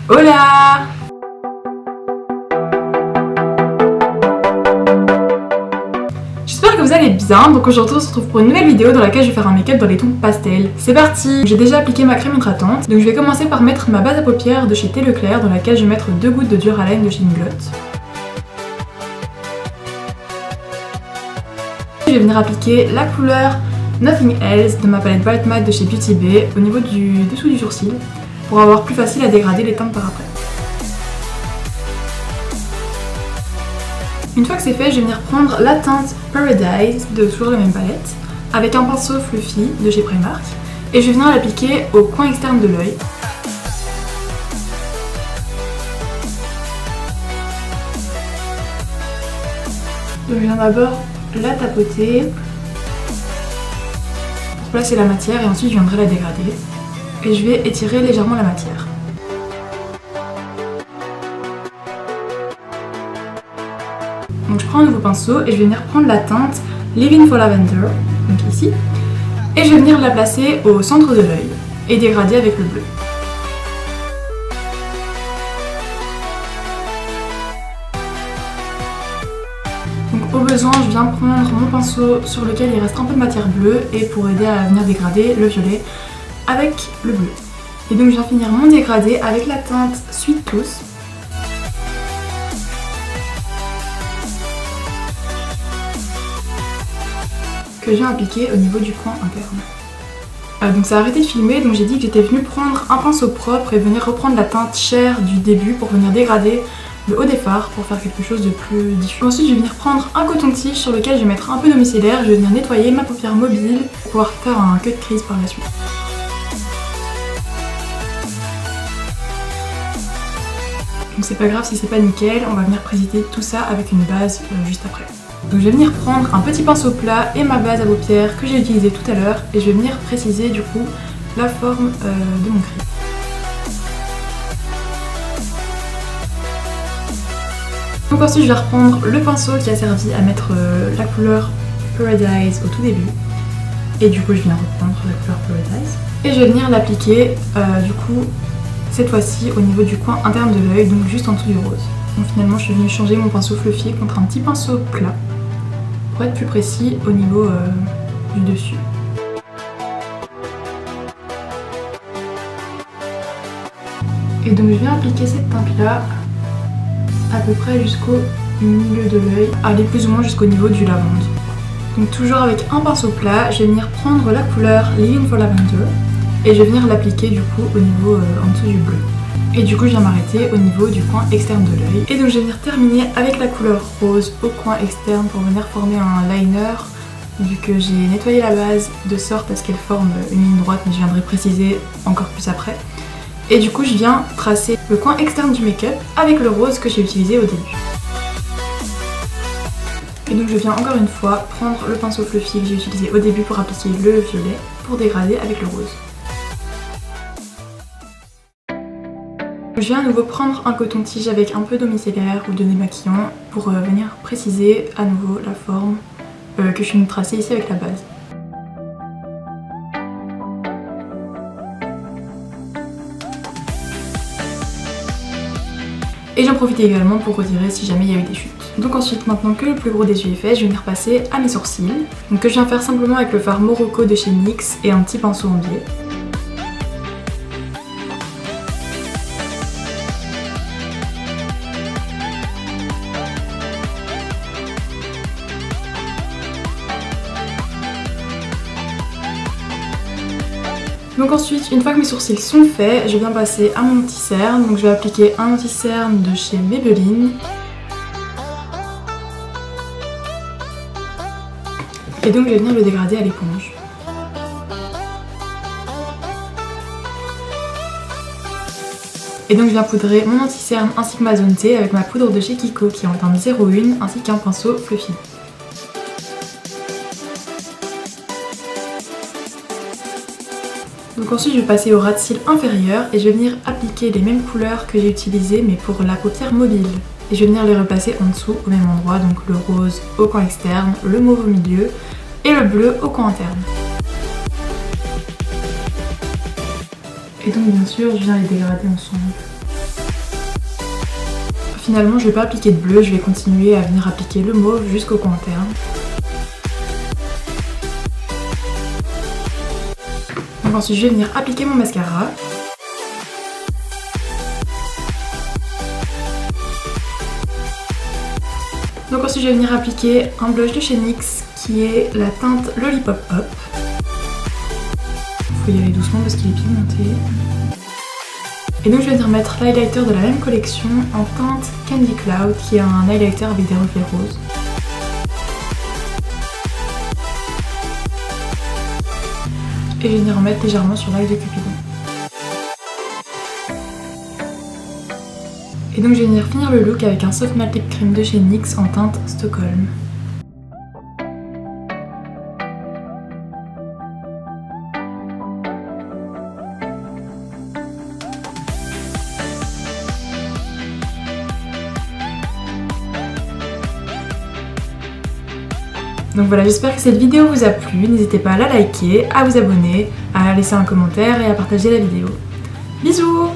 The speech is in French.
Hola! J'espère que vous allez bien, donc aujourd'hui on se retrouve pour une nouvelle vidéo dans laquelle je vais faire un make-up dans les tons pastel. C'est parti! J'ai déjà appliqué ma crème hydratante, donc je vais commencer par mettre ma base à paupières de chez Thé Leclerc dans laquelle je vais mettre 2 gouttes de Duraleine de chez Inglot. Je vais venir appliquer la couleur Nothing Else de ma palette Bright Matte de chez Beauty Bay au niveau du dessous du sourcil pour avoir plus facile à dégrader les teintes par après. Une fois que c'est fait, je vais venir prendre la teinte Paradise de toujours la même palette avec un pinceau fluffy de chez Primark et je vais venir l'appliquer au coin externe de l'œil. Donc je viens d'abord la tapoter pour placer la matière et ensuite je viendrai la dégrader et je vais étirer légèrement la matière. Donc je prends un nouveau pinceau et je vais venir prendre la teinte Living for Lavender, donc ici, et je vais venir la placer au centre de l'œil et dégrader avec le bleu. Donc au besoin, je viens prendre mon pinceau sur lequel il reste un peu de matière bleue et pour aider à venir dégrader le violet avec le bleu. Et donc je viens finir mon dégradé avec la teinte Sweet Tooth. Que je viens appliquer au niveau du coin interne. Donc ça a arrêté de filmer, donc j'ai dit que j'étais venue prendre un pinceau propre et venir reprendre la teinte chair du début pour venir dégrader le haut des fards pour faire quelque chose de plus diffus. Ensuite je vais venir prendre un coton-tige sur lequel je vais mettre un peu d'eau micellaire, je vais venir nettoyer ma paupière mobile pour pouvoir faire un cut crease par la suite. Donc c'est pas grave si c'est pas nickel, on va venir préciser tout ça avec une base juste après. Donc je vais venir prendre un petit pinceau plat et ma base à paupières que j'ai utilisée tout à l'heure et je vais venir préciser du coup la forme de mon cri. Donc ensuite je vais reprendre le pinceau qui a servi à mettre la couleur Paradise au tout début et du coup je viens reprendre la couleur Paradise et je vais venir l'appliquer du coup cette fois-ci au niveau du coin interne de l'œil, donc juste en dessous du rose. Donc finalement je suis venue changer mon pinceau fluffy contre un petit pinceau plat pour être plus précis au niveau du dessus. Et donc je viens appliquer cette teinte là à peu près jusqu'au milieu de l'œil, aller plus ou moins jusqu'au niveau du lavande. Donc toujours avec un pinceau plat, je vais venir prendre la couleur Living for Lavender et je vais venir l'appliquer du coup au niveau en dessous du bleu. Et du coup je viens m'arrêter au niveau du coin externe de l'œil. Et donc je vais venir terminer avec la couleur rose au coin externe pour venir former un liner vu que j'ai nettoyé la base de sorte à ce qu'elle forme une ligne droite, mais je viendrai préciser encore plus après. Et du coup je viens tracer le coin externe du make-up avec le rose que j'ai utilisé au début. Et donc je viens encore une fois prendre le pinceau fluffy que j'ai utilisé au début pour appliquer le violet pour dégrader avec le rose. Je viens à nouveau prendre un coton-tige avec un peu d'eau micellaire ou de démaquillant pour venir préciser à nouveau la forme que je suis venue tracer ici avec la base. Et j'en profite également pour retirer si jamais il y a eu des chutes. Donc ensuite, maintenant que le plus gros des yeux est fait, je vais venir passer à mes sourcils. Donc que je viens faire simplement avec le fard Morocco de chez NYX et un petit pinceau en biais. Donc ensuite, une fois que mes sourcils sont faits, je viens passer à mon anti-cerne. Donc je vais appliquer un anti-cerne de chez Maybelline. Et donc je vais venir le dégrader à l'éponge. Et donc je viens poudrer mon anti-cerne ainsi que ma zone T avec ma poudre de chez Kiko qui est en teinte 01 ainsi qu'un pinceau fluffy. Donc ensuite je vais passer au ras de cils inférieur et je vais venir appliquer les mêmes couleurs que j'ai utilisées mais pour la paupière mobile. Et je vais venir les replacer en dessous au même endroit, donc le rose au coin externe, le mauve au milieu et le bleu au coin interne. Et donc bien sûr je viens les dégrader ensemble. Finalement je vais pas appliquer de bleu, je vais continuer à venir appliquer le mauve jusqu'au coin interne. Donc ensuite je vais venir appliquer mon mascara. Donc ensuite je vais venir appliquer un blush de chez NYX qui est la teinte Lollipop Hop. Faut y aller doucement parce qu'il est pigmenté. Et donc je vais venir mettre l'highlighter de la même collection en teinte Candy Cloud qui est un highlighter avec des reflets roses. Et je vais venir en mettre légèrement sur l'œil de Cupidon. Et donc je vais venir finir le look avec un soft matte lip cream de chez NYX en teinte Stockholm. Donc voilà, j'espère que cette vidéo vous a plu, n'hésitez pas à la liker, à vous abonner, à laisser un commentaire et à partager la vidéo. Bisous!